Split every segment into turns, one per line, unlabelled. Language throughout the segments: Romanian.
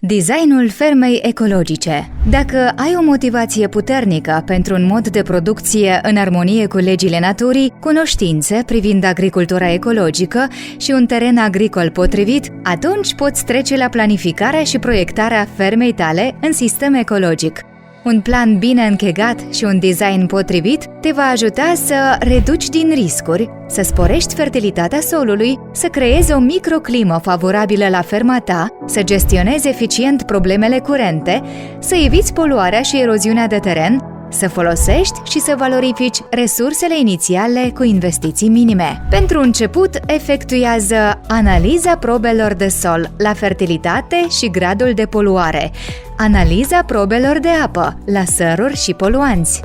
Designul fermei ecologice. Dacă ai o motivație puternică pentru un mod de producție în armonie cu legile naturii, cunoștințe privind agricultura ecologică și un teren agricol potrivit, atunci poți trece la planificarea și proiectarea fermei tale în sistem ecologic. Un plan bine închegat și un design potrivit te va ajuta să reduci din riscuri, să sporești fertilitatea solului, să creezi o microclimă favorabilă la ferma ta, să gestionezi eficient problemele curente, să eviți poluarea și eroziunea de teren, să folosești și să valorifici resursele inițiale cu investiții minime. Pentru început, efectuează analiza probelor de sol la fertilitate și gradul de poluare, analiza probelor de apă la săruri și poluanți.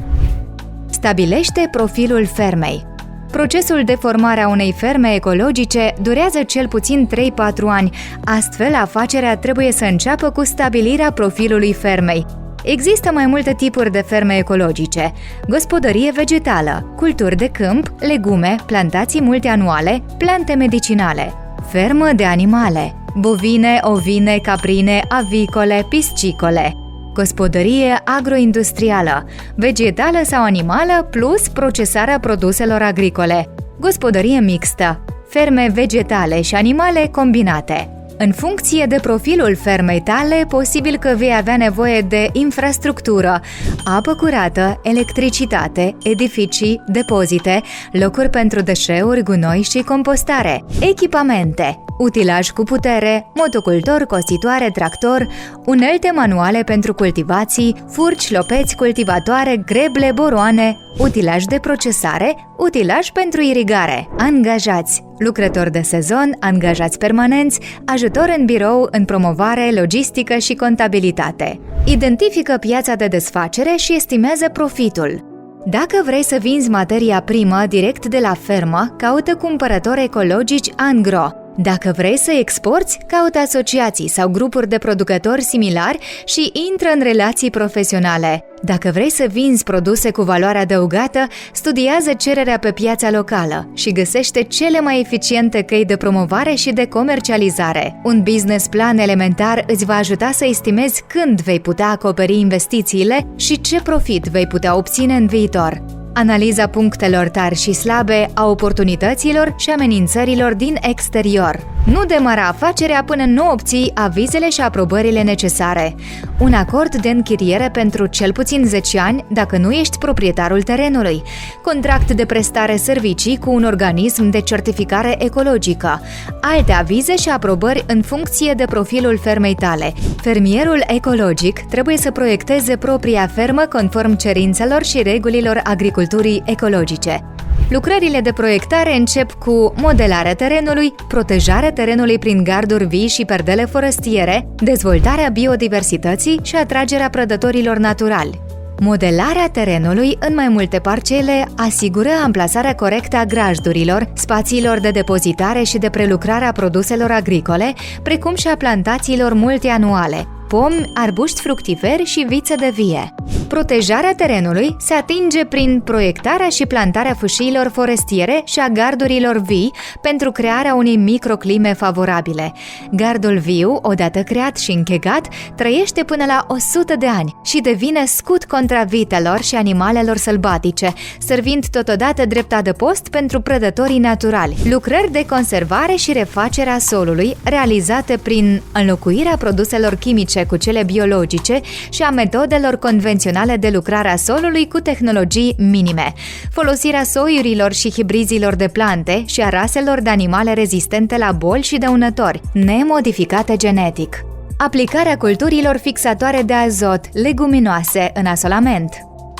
Stabilește profilul fermei. Procesul de formare a unei ferme ecologice durează cel puțin 3-4 ani, astfel afacerea trebuie să înceapă cu stabilirea profilului fermei. Există mai multe tipuri de ferme ecologice: gospodărie vegetală, culturi de câmp, legume, plantații multianuale, plante medicinale, fermă de animale, bovine, ovine, caprine, avicole, piscicole, gospodărie agroindustrială, vegetală sau animală plus procesarea produselor agricole, gospodărie mixtă, ferme vegetale și animale combinate. În funcție de profilul fermei tale, posibil că vei avea nevoie de infrastructură, apă curată, electricitate, edificii, depozite, locuri pentru deșeuri, gunoi și compostare, echipamente, utilaj cu putere, motocultor, cositoare, tractor, unelte manuale pentru cultivații, furci, lopeți, cultivatoare, greble, boroane, utilaj de procesare, utilaj pentru irigare, angajați, lucrători de sezon, angajați permanenți, ajutor în birou, în promovare, logistică și contabilitate. Identifică piața de desfacere și estimează profitul. Dacă vrei să vinzi materia primă direct de la fermă, caută cumpărători ecologici angro. Dacă vrei să exporți, caută asociații sau grupuri de producători similari și intră în relații profesionale. Dacă vrei să vinzi produse cu valoare adăugată, studiază cererea pe piața locală și găsește cele mai eficiente căi de promovare și de comercializare. Un business plan elementar îți va ajuta să estimezi când vei putea acoperi investițiile și ce profit vei putea obține în viitor. Analiza punctelor tari și slabe, a oportunităților și amenințărilor din exterior. Nu demara afacerea până nu obții avizele și aprobările necesare. Un acord de închiriere pentru cel puțin 10 ani dacă nu ești proprietarul terenului. Contract de prestare servicii cu un organism de certificare ecologică. Alte avize și aprobări în funcție de profilul fermei tale. Fermierul ecologic trebuie să proiecteze propria fermă conform cerințelor și regulilor agriculturii ecologice. Lucrările de proiectare încep cu modelarea terenului, protejarea terenului prin garduri vii și perdele forestiere, dezvoltarea biodiversității și atragerea prădătorilor naturali. Modelarea terenului în mai multe parcele asigură amplasarea corectă a grajdurilor, spațiilor de depozitare și de prelucrare a produselor agricole, precum și a plantațiilor multianuale, pomi, arbuști fructiferi și viță de vie. Protejarea terenului se atinge prin proiectarea și plantarea fâșiilor forestiere și a gardurilor vii pentru crearea unei microclime favorabile. Gardul viu, odată creat și închegat, trăiește până la 100 de ani și devine scut contra vitelor și animalelor sălbatice, servind totodată drept adăpost pentru prădătorii naturali. Lucrări de conservare și refacere a solului realizate prin înlocuirea produselor chimice cu cele biologice și a metodelor convenționale de lucrare a solului cu tehnologii minime, folosirea soiurilor și hibrizilor de plante și a raselor de animale rezistente la boli și dăunători, nemodificate genetic. Aplicarea culturilor fixatoare de azot, leguminoase în asolament.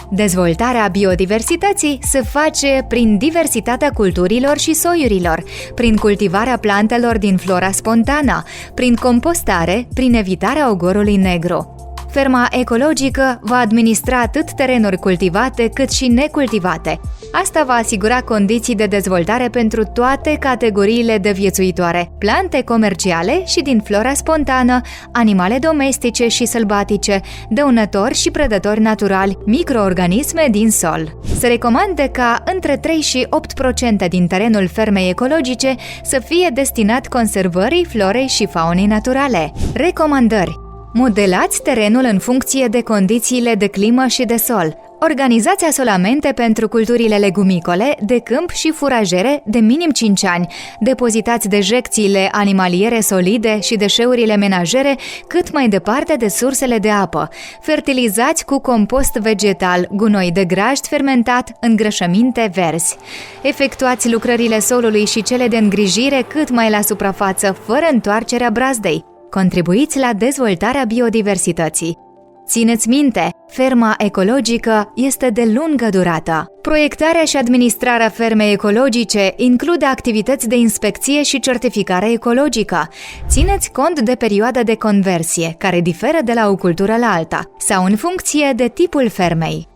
Dezvoltarea biodiversității se face prin diversitatea culturilor și soiurilor, prin cultivarea plantelor din flora spontană, prin compostare, prin evitarea ogorului negru. Ferma ecologică va administra atât terenuri cultivate cât și necultivate. Asta va asigura condiții de dezvoltare pentru toate categoriile de viețuitoare, plante comerciale și din flora spontană, animale domestice și sălbatice, dăunători și prădători naturali, microorganisme din sol. Se recomandă ca între 3 și 8% din terenul fermei ecologice să fie destinat conservării florei și faunei naturale. Recomandări: Modelați terenul în funcție de condițiile de climă și de sol. Organizați asolamente pentru culturile legumicole, de câmp și furajere de minim 5 ani. Depozitați dejecțiile animaliere solide și deșeurile menajere cât mai departe de sursele de apă. Fertilizați cu compost vegetal, gunoi de grajd fermentat, îngrășăminte verzi. Efectuați lucrările solului și cele de îngrijire cât mai la suprafață, fără întoarcerea brazdei. Contribuiți la dezvoltarea biodiversității. Țineți minte, ferma ecologică este de lungă durată. Proiectarea și administrarea fermei ecologice include activități de inspecție și certificare ecologică. Țineți cont de perioada de conversie, care diferă de la o cultură la alta, sau în funcție de tipul fermei.